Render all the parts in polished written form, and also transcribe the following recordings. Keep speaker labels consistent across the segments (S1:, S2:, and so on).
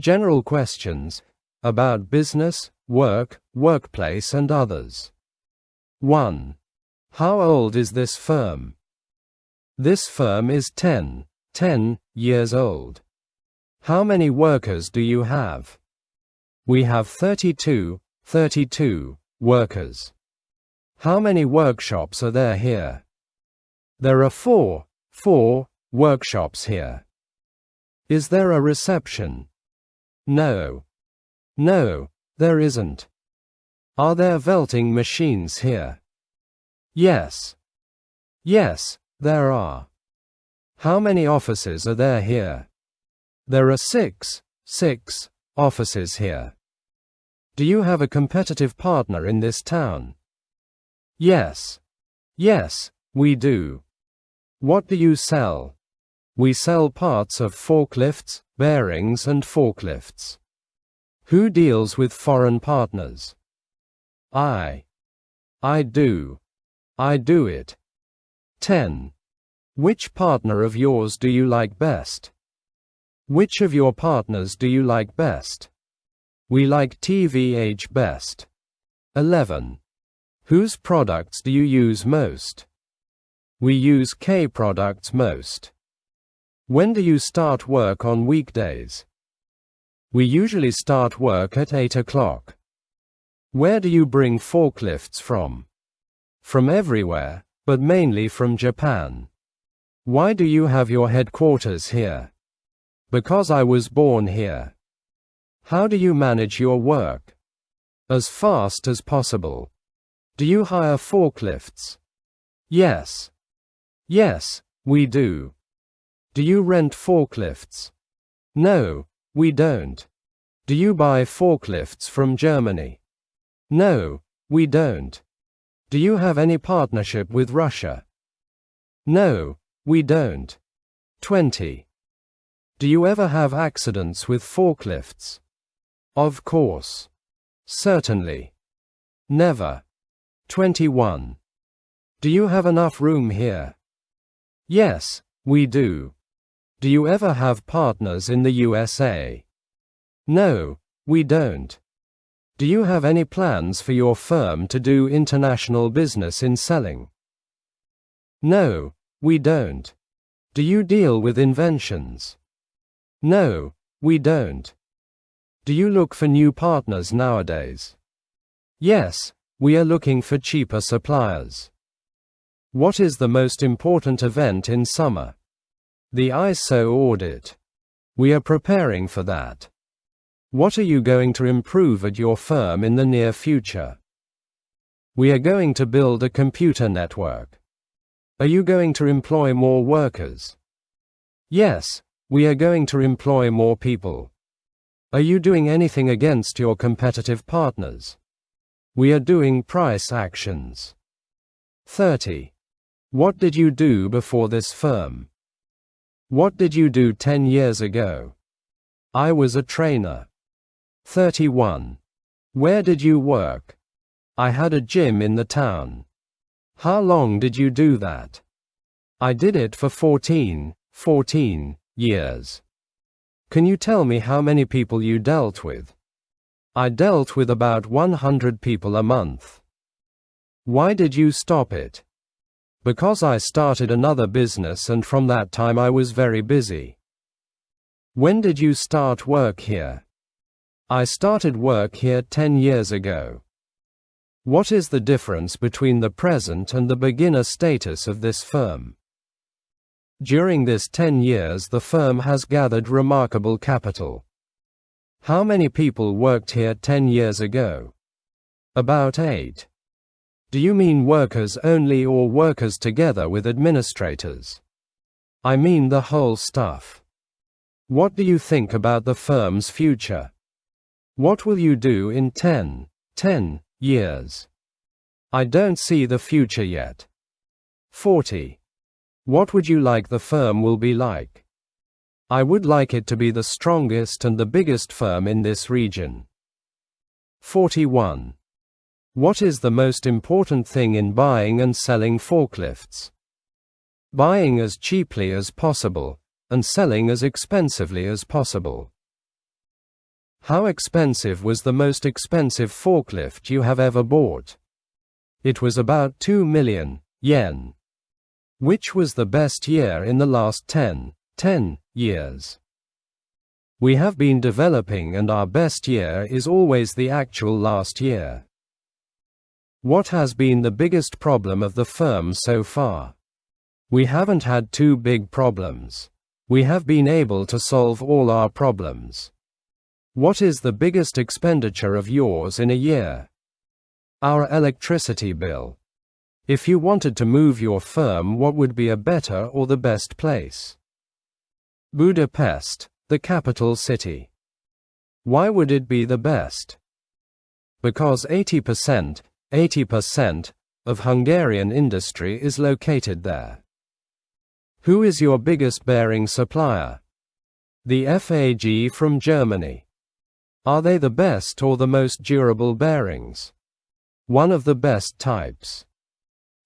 S1: General questions about business, work, workplace and others. 1. How old is this firm? This firm is 10 years old. How many workers do you have? We have 32 workers. How many workshops are there here? There are 4 workshops here. Is there a reception? No, there isn't. Are there velting machines here? Yes, there are. How many offices are there here? There are 6 offices here. Do you have a competitive partner in this town? Yes, we do. What do you sell? We sell parts of forklifts, bearings and forklifts. Who deals with foreign partners? I do it. 10. Which partner of yours do you like best? Which of your partners do you like best? We like TVH best. 11. Whose products do you use most? We use K products most. When do you start work on weekdays? We usually start work at 8 o'clock. Where do you bring forklifts from? From everywhere, but mainly from Japan. Why do you have your headquarters here? Because I was born here. How do you manage your work? As fast as possible. Do you hire forklifts? Yes, we do. Do you rent forklifts? No, we don't. Do you buy forklifts from Germany? No, we don't. Do you have any partnership with Russia? No, we don't. 20. Do you ever have accidents with forklifts? Of course. Certainly. Never. 21. Do you have enough room here? Yes, we do. Do you ever have partners in the USA? No, we don't. Do you have any plans for your firm to do international business in selling? No, we don't. Do you deal with inventions? No, we don't. Do you look for new partners nowadays? Yes, we are looking for cheaper suppliers. What is the most important event in summer? The ISO audit. We are preparing for that. What are you going to improve at your firm in the near future? We are going to build a computer network. Are you going to employ more workers? Yes, we are going to employ more people. Are you doing anything against your competitive partners? We are doing price actions. 30. What did you do before this firm? What did you do 10 years ago? I was a trainer. 31. Where did you work? I had a gym in the town. How long did you do that? I did it for 14 years. Can you tell me how many people you dealt with? I dealt with about 100 people a month. Why did you stop it? Because I started another business and from that time I was very busy. When did you start work here? I started work here 10 years ago. What is the difference between the present and the beginner status of this firm? During this 10 years the firm has gathered remarkable capital. How many people worked here 10 years ago? About 8. Do you mean workers only or workers together with administrators? I mean the whole stuff. What do you think about the firm's future? What will you do in 10 years? I don't see the future yet. 40. What would you like the firm will be like? I would like it to be the strongest and the biggest firm in this region. 41. What is the most important thing in buying and selling forklifts? Buying as cheaply as possible, and selling as expensively as possible. How expensive was the most expensive forklift you have ever bought? It was about 2 million yen. Which was the best year in the last 10 years? We have been developing and our best year is always the actual last year. What has been the biggest problem of the firm so far? We haven't had two big problems. We have been able to solve all our problems. What is the biggest expenditure of yours in a year? Our electricity bill. If you wanted to move your firm, what would be a better or the best place? Budapest, the capital city. Why would it be the best? Because 80% of Hungarian industry is located there. Who is your biggest bearing supplier? The FAG from Germany. Are they the best or the most durable bearings? One of the best types.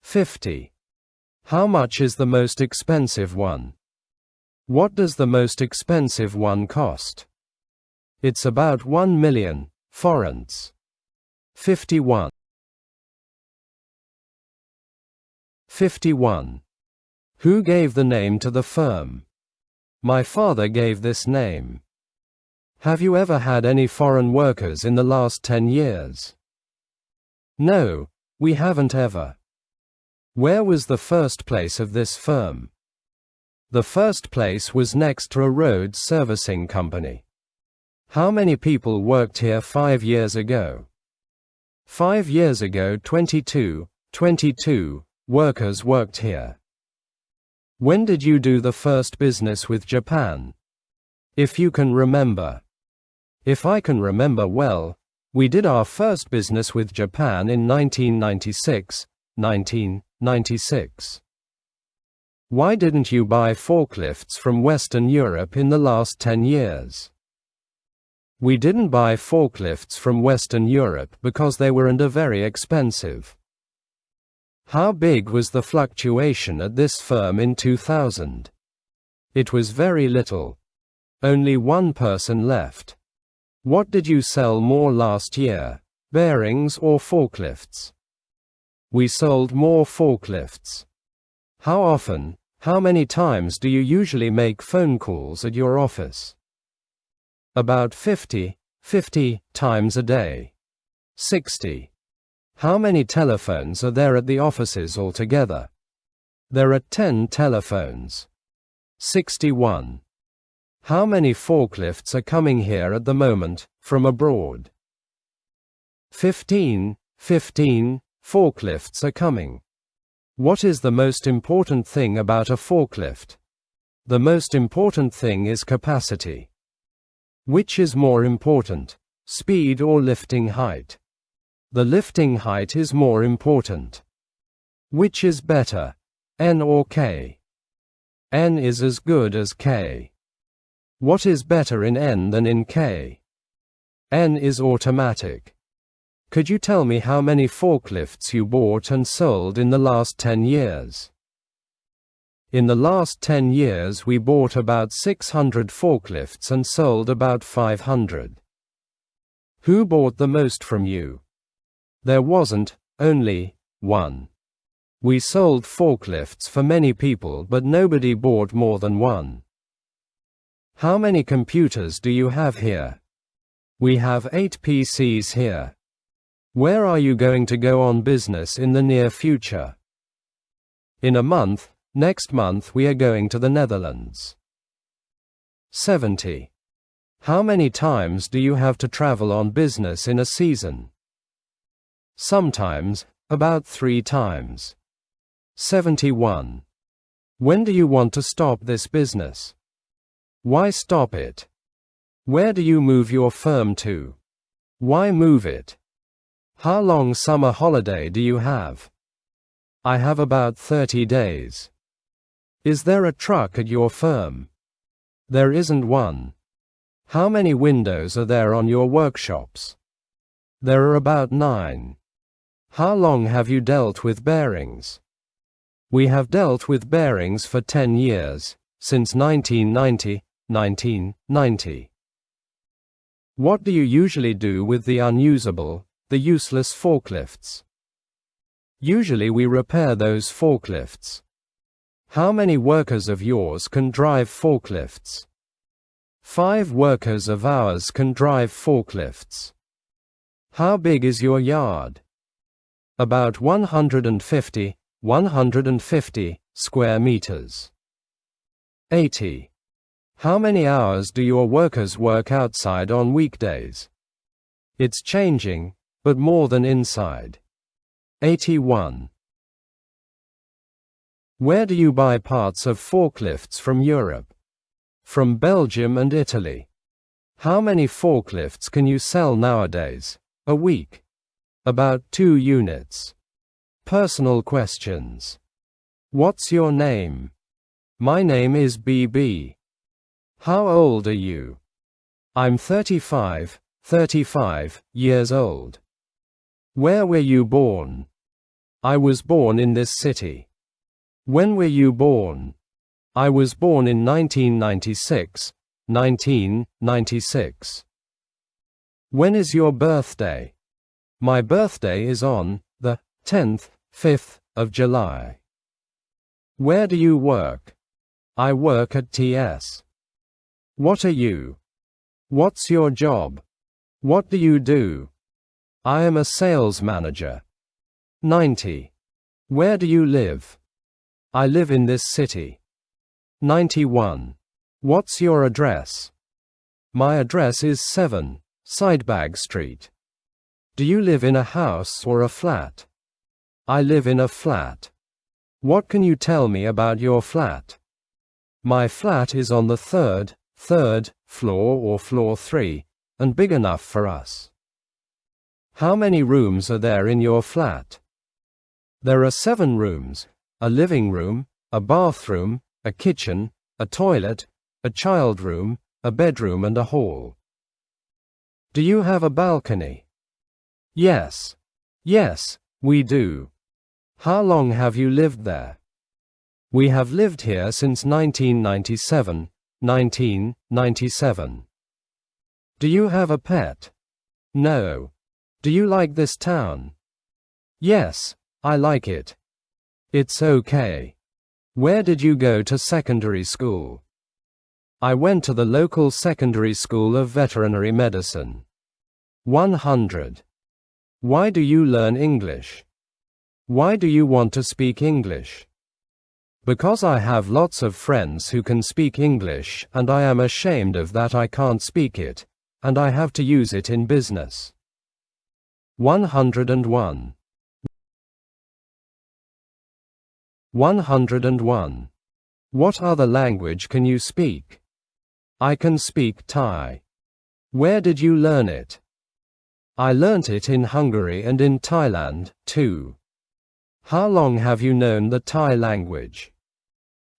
S1: 50. How much is the most expensive one? What does the most expensive one cost? It's about 1 million forints. 51. 51. Who gave the name to the firm? My father gave this name. Have you ever had any foreign workers in the last 10 years? No, we haven't ever. Where was the first place of this firm? The first place was next to a road servicing company. How many people worked here 5 years ago? 5 years ago 22 workers worked here. When did you do the first business with Japan? If you can remember. If I can remember well, we did our first business with Japan in 1996. Why didn't you buy forklifts from Western Europe in the last 10 years? We didn't buy forklifts from Western Europe because they weren't very expensive. How big was the fluctuation at this firm in 2000? It was very little. Only one person left. What did you sell more last year, bearings or forklifts? We sold more forklifts. How often, how many times do you usually make phone calls at your office? About 50 times a day. 60. How many telephones are there at the offices altogether? There are 10 telephones. 61. How many forklifts are coming here at the moment, from abroad? 15 forklifts are coming. What is the most important thing about a forklift? The most important thing is capacity. Which is more important, speed or lifting height? The lifting height is more important. Which is better, N or K? N is as good as K. What is better in N than in K? N is automatic. Could you tell me how many forklifts you bought and sold in the last 10 years? In the last 10 years we bought about 600 forklifts and sold about 500. Who bought the most from you? There wasn't only one. We sold forklifts for many people but nobody bought more than one. How many computers do you have here? We have 8 PCs here. Where are you going to go on business in the near future? In a month, next month we are going to the Netherlands. 70. How many times do you have to travel on business in a season? Sometimes, about 3 times. 71. When do you want to stop this business? Why stop it? Where do you move your firm to? Why move it? How long summer holiday do you have? I have about 30 days. Is there a truck at your firm? There isn't one. How many windows are there on your workshops? There are about 9. How long have you dealt with bearings? We have dealt with bearings for 10 years, since 1990. What do you usually do with the unusable, the useless forklifts? Usually we repair those forklifts. How many workers of yours can drive forklifts? 5 workers of ours can drive forklifts. How big is your yard? About 150 square meters. 80. How many hours do your workers work outside on weekdays? It's changing, but more than inside. 81. Where do you buy parts of forklifts from Europe? From Belgium and Italy. How many forklifts can you sell nowadays? A week? About 2 units. Personal questions. What's your name? My name is BB. How old are you? I'm 35 years old. Where were you born? I was born in this city. When were you born? I was born in 1996. When is your birthday? My birthday is on the 5th of July. Where do you work? I work at TS. What are you? What's your job? What do you do? I am a sales manager. 90. Where do you live? I live in this city. 91. What's your address? My address is 7, Sidebag Street. Do you live in a house or a flat? I live in a flat. What can you tell me about your flat? My flat is on the third floor or floor 3, and big enough for us. How many rooms are there in your flat? There are 7 rooms, a living room, a bathroom, a kitchen, a toilet, a child room, a bedroom and a hall. Do you have a balcony? Yes, we do. How long have you lived there? We have lived here since 1997. Do you have a pet? No. Do you like this town? Yes, I like it. It's okay. Where did you go to secondary school? I went to the local secondary school of veterinary medicine. 100. Why do you learn English? Why do you want to speak English? Because I have lots of friends who can speak English and I am ashamed of that I can't speak it, and I have to use it in business. 101. 101. What other language can you speak? I can speak Thai. Where did you learn it? I learnt it in Hungary and in Thailand, too. How long have you known the Thai language?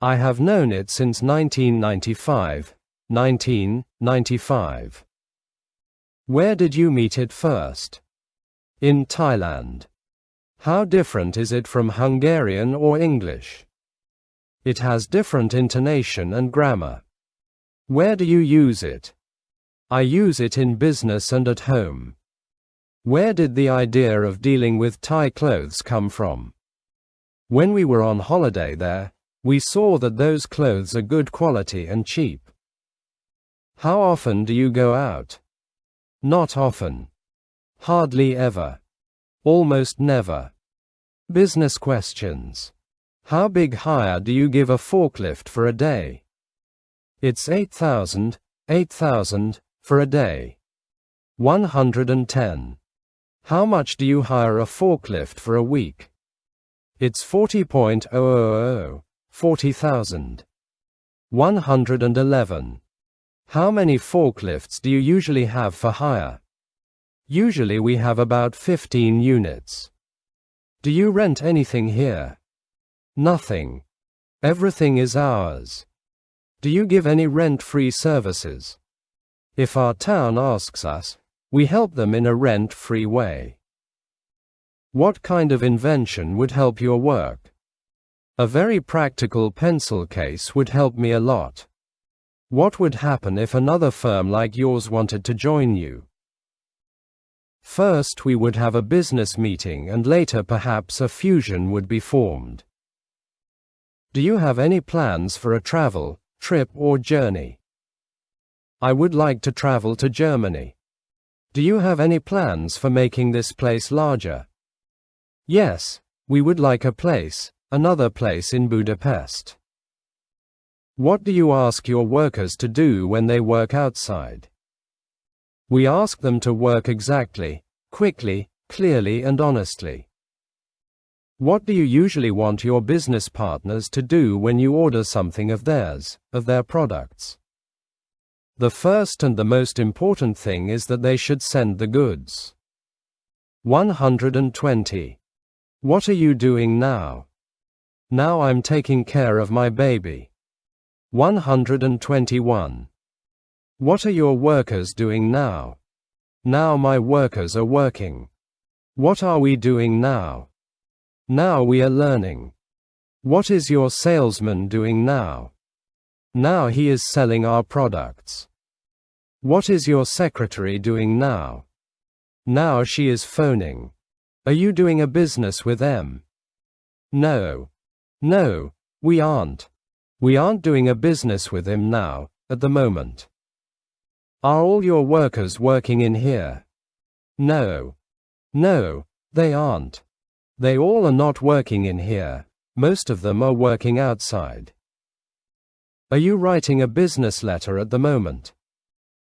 S1: I have known it since 1995. Where did you meet it first? In Thailand. How different is it from Hungarian or English? It has different intonation and grammar. Where do you use it? I use it in business and at home. Where did the idea of dealing with Thai clothes come from? When we were on holiday there, we saw that those clothes are good quality and cheap. How often do you go out? Not often. Hardly ever. Almost never. Business questions. How big hire do you give a forklift for a day? It's 8,000 for a day. 110. How much do you hire a forklift for a week? It's 40,000. 40,000. 111. How many forklifts do you usually have for hire? Usually we have about 15 units. Do you rent anything here? Nothing. Everything is ours. Do you give any rent-free services? If our town asks us, we help them in a rent-free way. What kind of invention would help your work? A very practical pencil case would help me a lot. What would happen if another firm like yours wanted to join you? First, we would have a business meeting and later perhaps a fusion would be formed. Do you have any plans for a travel, trip or journey? I would like to travel to Germany. Do you have any plans for making this place larger? Yes, we would like another place in Budapest. What do you ask your workers to do when they work outside? We ask them to work exactly, quickly, clearly and honestly. What do you usually want your business partners to do when you order something of theirs, of their products? The first and the most important thing is that they should send the goods. 120. What are you doing now? Now I'm taking care of my baby. 121. What are your workers doing now? Now my workers are working. What are we doing now? Now we are learning. What is your salesman doing now? Now he is selling our products. What is your secretary doing now? Now she is phoning. Are you doing a business with them? No. No, we aren't. We aren't doing a business with him now, at the moment. Are all your workers working in here? No. No, they aren't. They all are not working in here. Most of them are working outside. Are you writing a business letter at the moment?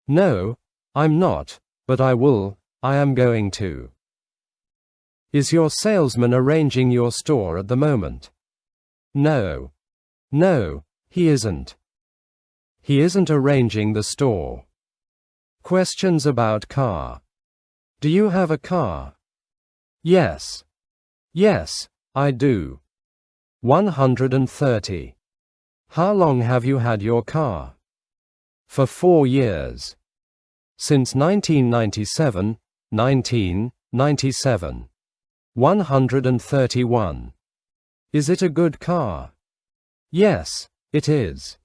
S1: No, I'm not, but I am going to. Is your salesman arranging your store at the moment? No. No, he isn't. He isn't arranging the store. Questions about car. Do you have a car? Yes. Yes, I do. 130. How long have you had your car? For 4 years. Since 1997, 1997. 131. Is it a good car? Yes, it is.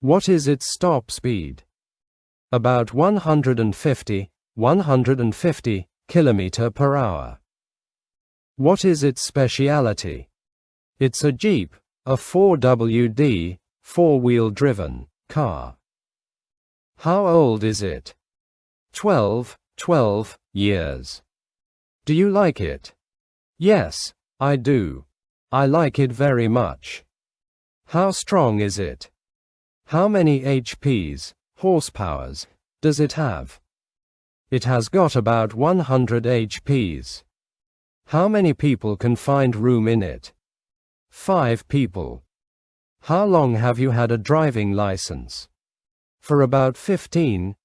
S1: What is its stop speed? About 150 km per hour. What is its speciality? It's a Jeep, a 4WD, four-wheel driven, car. How old is it? 12 years. Do you like it? Yes, I do. I like it very much. How strong is it? How many HPs, horsepowers, does it have? It has got about 100 HPs. How many people can find room in it? 5 people. How long have you had a driving license? For about 15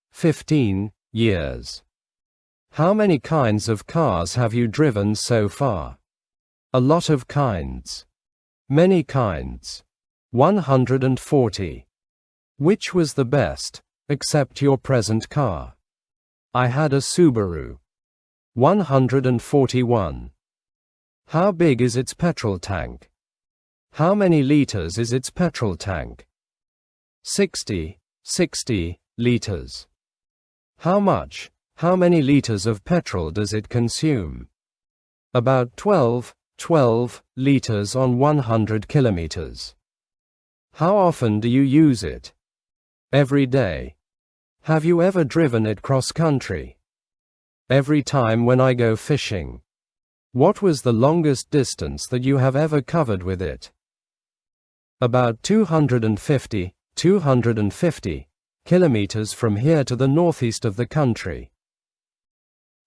S1: years. How many kinds of cars have you driven so far? A lot of kinds. Many kinds. 140. Which was the best, except your present car? I had a Subaru. 141. How big is its petrol tank? How many liters is its petrol tank? 60 liters. How many liters of petrol does it consume? About 12 liters on 100 kilometers. How often do you use it? Every day. Have you ever driven it cross-country? Every time when I go fishing. What was the longest distance that you have ever covered with it? About 250 kilometers from here to the northeast of the country.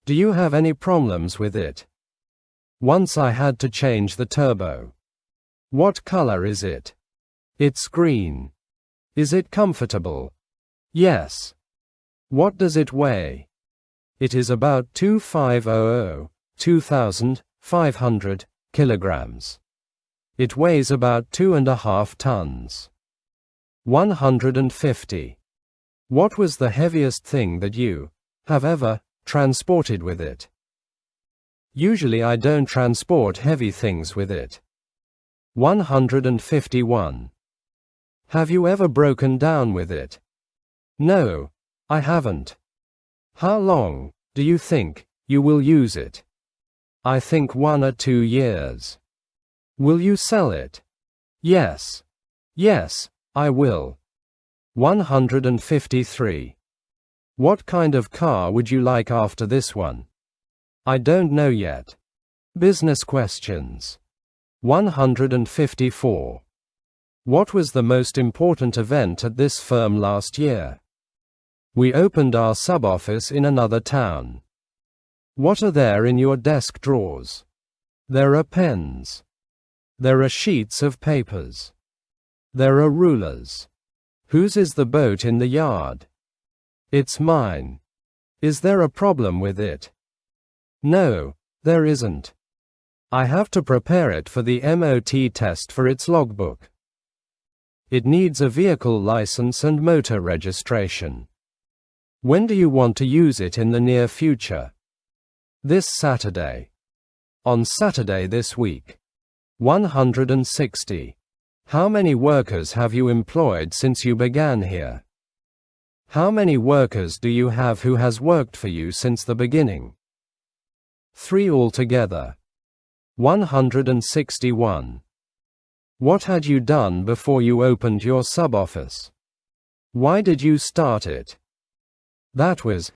S1: Do you have any problems with it? Once I had to change the turbo. What color is it? It's green. Is it comfortable? Yes. What does it weigh? It is about 2,500 kilograms. It weighs about 2.5 tons. 150. What was the heaviest thing that you have ever transported with it? Usually I don't transport heavy things with it. 151. Have you ever broken down with it? No, I haven't. How long do you think you will use it? I think 1 or 2 years. Will you sell it? Yes. Yes, I will. 153. What kind of car would you like after this one? I don't know yet. Business questions. 154. What was the most important event at this firm last year? We opened our sub-office in another town. What are there in your desk drawers? There are pens. There are sheets of papers. There are rulers. Whose is the boat in the yard? It's mine. Is there a problem with it? No, there isn't. I have to prepare it for the MOT test for its logbook. It needs a vehicle license and motor registration. When do you want to use it in the near future? This Saturday. On Saturday this week. 160. How many workers have you employed since you began here? How many workers do you have who has worked for you since the beginning? 3 altogether. 161. What had you done before you opened your sub-office? Why did you start it? That was